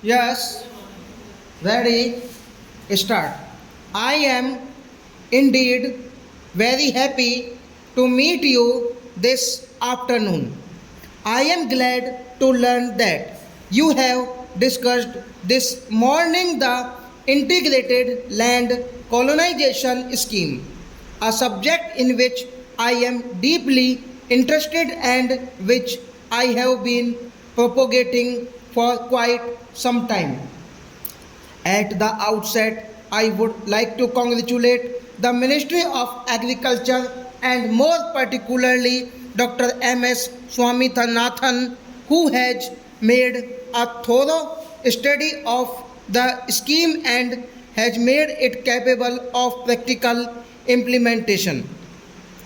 Yes, ready, start. I am indeed very happy to meet you this afternoon. I am glad to learn that you have discussed this morning the integrated land colonization scheme, a subject in which I am deeply interested and which I have been propagating for quite some time. At the outset, I would like to congratulate the Ministry of Agriculture and more particularly Dr. M.S. Swamithanathan, who has made a thorough study of the scheme and has made it capable of practical implementation.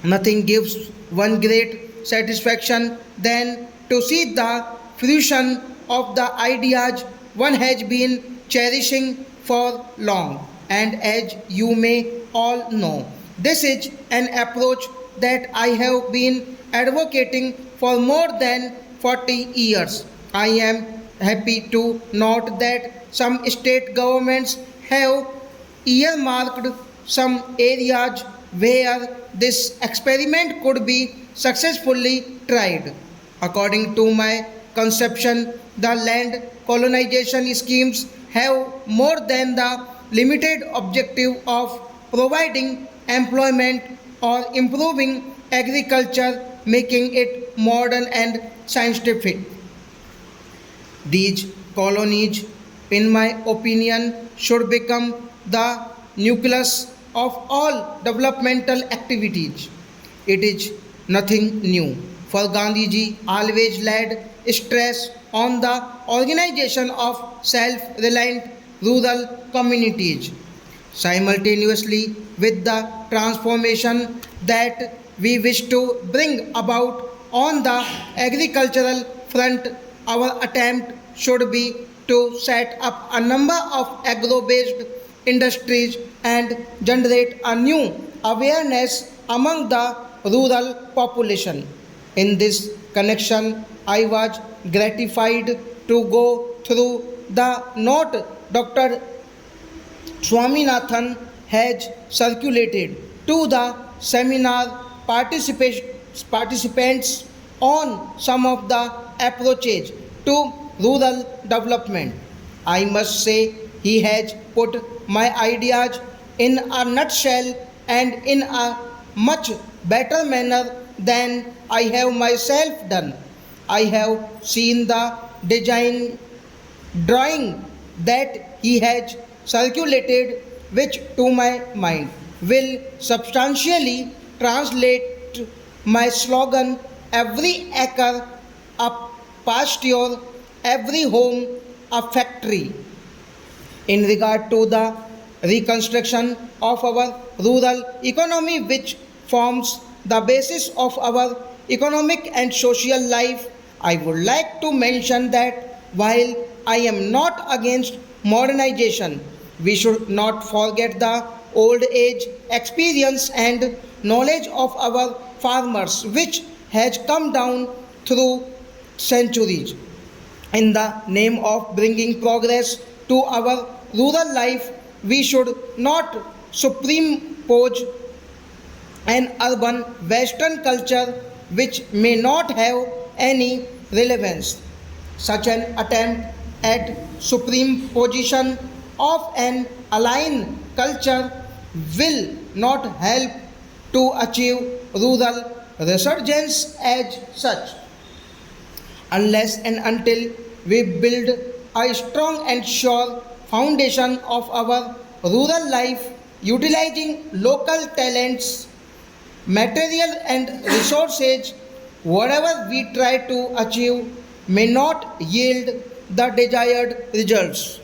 Nothing gives one great satisfaction than to see the fruition of the ideas one has been cherishing for long. And as you may all know, this is an approach that I have been advocating for more than 40 years. I am happy to note that some state governments have earmarked some areas where this experiment could be successfully tried. According to my conception, the land colonization schemes have more than the limited objective of providing employment or improving agriculture, making it modern and scientific. These colonies, in my opinion, should become the nucleus of all developmental activities. It is nothing new. For Gandhiji always laid stress on the organization of self-reliant rural communities simultaneously with the transformation that we wish to bring about on the agricultural front. Our attempt should be to set up a number of agro-based industries and generate a new awareness among the rural population. In this connection, I was gratified to go through the note Dr. Swaminathan has circulated to the seminar participants on some of the approaches to rural development. I must say he has put my ideas in a nutshell and in a much better manner than I have myself done. I have seen the design drawing that he has circulated, which to my mind will substantially translate my slogan every acre a pasture, every home a factory in regard to the reconstruction of our rural economy, which forms the basis of our economic and social life. I would like to mention that while I am not against modernization, we should not forget the old age experience and knowledge of our farmers, which has come down through centuries. In the name of bringing progress to our rural life, we should not superimpose an urban Western culture which may not have any relevance. Such an attempt at superimposition of an aligned culture will not help to achieve rural resurgence as such unless and until we build a strong and sure foundation of our rural life utilizing local talents, material and resources. Whatever we try to achieve may not yield the desired results.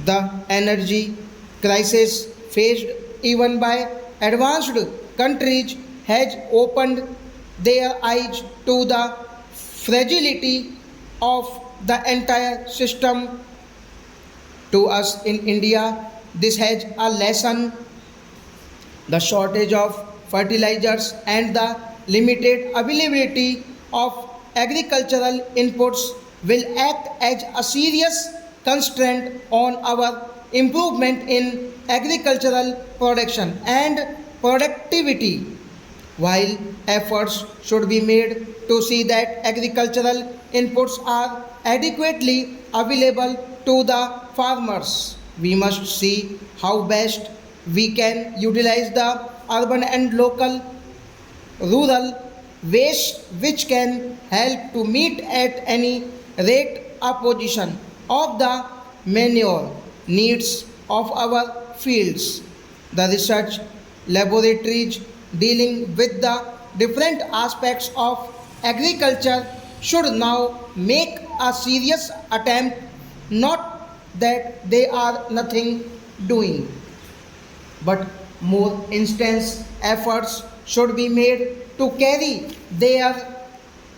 The energy crisis faced even by advanced countries has opened their eyes to the fragility of the entire system. To us in India, this has a lesson. The shortage of fertilizers and the limited availability of agricultural inputs will act as a serious constraint on our improvement in agricultural production and productivity. While efforts should be made to see that agricultural inputs are adequately available to the farmers, we must see how best we can utilize the urban and local rural waste which can help to meet at any rate a position of the manure needs of our fields. The research laboratories dealing with the different aspects of agriculture should now make a serious attempt, not that they are nothing doing, but more intense efforts should be made to carry their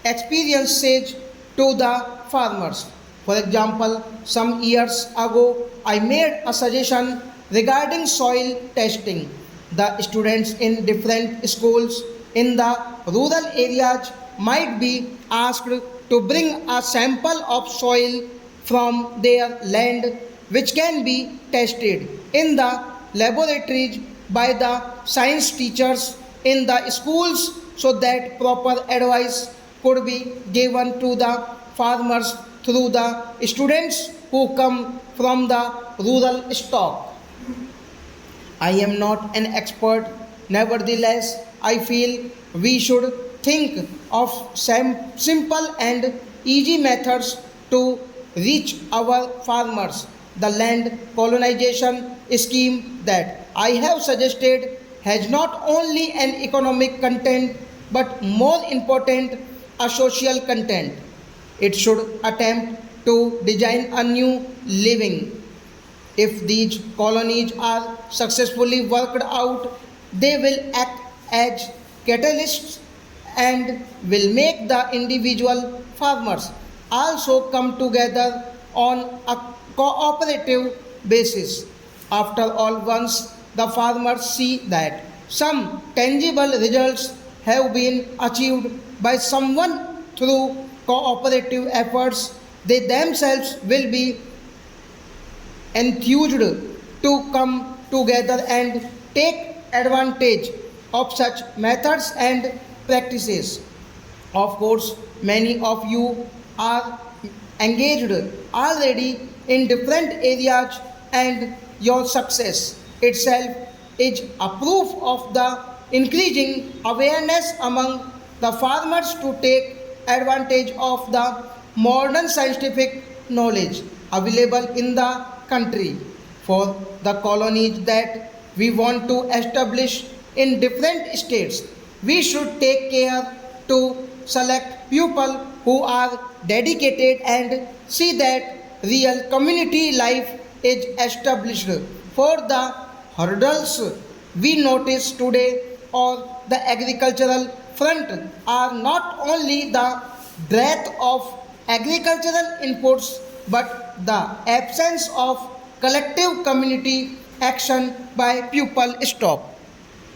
experiences to the farmers. For example, some years ago, I made a suggestion regarding soil testing. The students in different schools in the rural areas might be asked to bring a sample of soil from their land which can be tested in the laboratories by the science teachers in the schools so that proper advice could be given to the farmers through the students who come from the rural stock. I am not an expert, nevertheless, I feel we should think of some simple and easy methods to reach our farmers. The land colonization scheme that I have suggested has not only an economic content but more important a social content. It should attempt to design a new living. If these colonies are successfully worked out, they will act as catalysts and will make the individual farmers also come together on a cooperative basis. After all, once the farmers see that some tangible results have been achieved by someone through cooperative efforts, they themselves will be enthused to come together and take advantage of such methods and practices. Of course, many of you are engaged already in different areas, and your success itself is a proof of the increasing awareness among the farmers to take advantage of the modern scientific knowledge available in the country. For the colonies that we want to establish in different states, we should take care to select people who are dedicated and see that real community life is established. For the hurdles we notice today on the agricultural front are not only the breadth of agricultural inputs but the absence of collective community action by pupil stop.